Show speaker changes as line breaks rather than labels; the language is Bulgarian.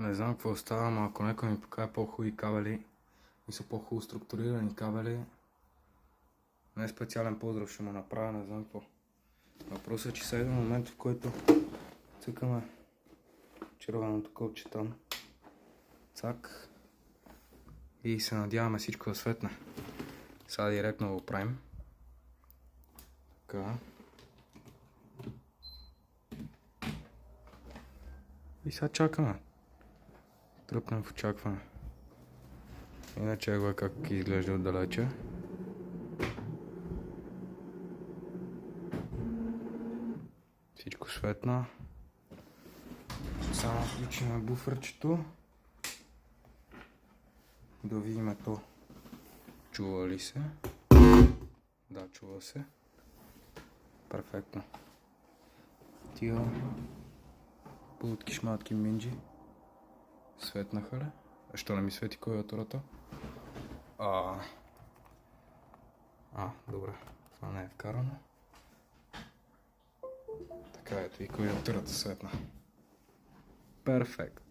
Не знам какво става, но ако някой ми покаже по-хубави кабели и са по-хубаво структурирани кабели, не е специален поздрав ще му направя, не знам какво. Въпросът е, че сега идва момент, в който цъкаме червеното копче там. Цак. И се надяваме всичко да светне. Сега директно го правим. Така. И сега чакаме. Тръпнем в очакване. Иначе го е как изглежда отдалече. Всичко светна. Само включим буферчето. Да видим то. Чува ли се? Да, чува се. Перфектно. Тия пултки шматки минджи светнаха ли? Защо не ми свети клавиатурата? Добре. Това не е вкарано. Така ето и клавиатурата светна. Перфект.